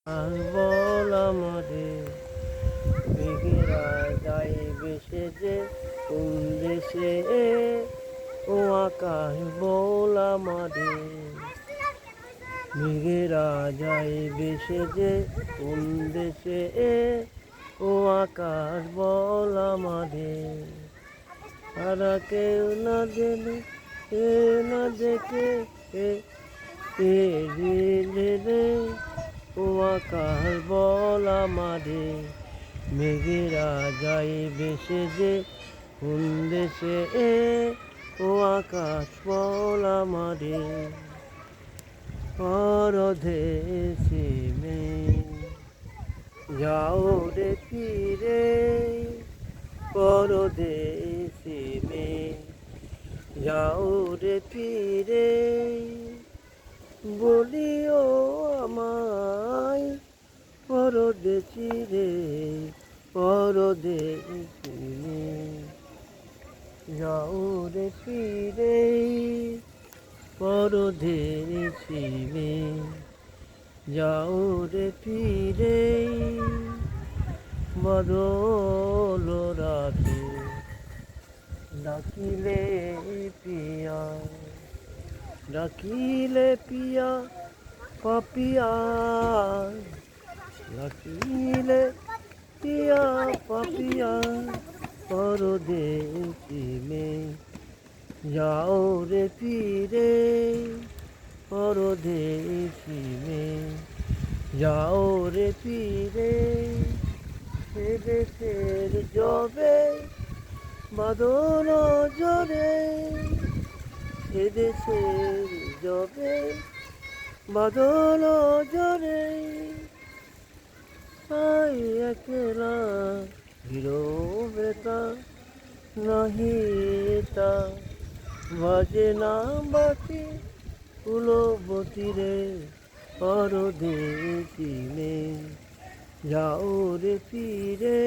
আর বল আমারে মেঘেরা যায় ভেসে যে কোন দেশে, ও আকাশ বল আমারে মেঘেরা যায় ভেসে যে কোন দেশে, ও আকাশ বল আমারে। তারা কেউ না জেনে না দেখে এ রে, ও আকাশ বল আমারে মেঘেরা যায় ভেসে যে কোন দেশে, ও আকাশ বল আমারে। পরদেশে যাও রে ফিরে, পরদেশে যাও রে ফিরে, বলিও আমায় পরদেশি রে, পরদেশি যাও রে ফিরে, পরদেশি যাও রে ফিরে। বদল রাতে ডাকিলে পিয়া, ডাকিলে পিয়া পাপিয়া, ডাকিলে পিয়া পাপিয়া, পরদেশি যাও রে ফিরে, পরদেশি যাও রে ফিরে। সে দেশের জবে বাদল জরে, সে দেশের জবে বাদল জরে, আই একলা হিরো বেতা নাহিতা, বাজে না বাতি কুলবতী রে, পরদেশি যাও রে ফিরে।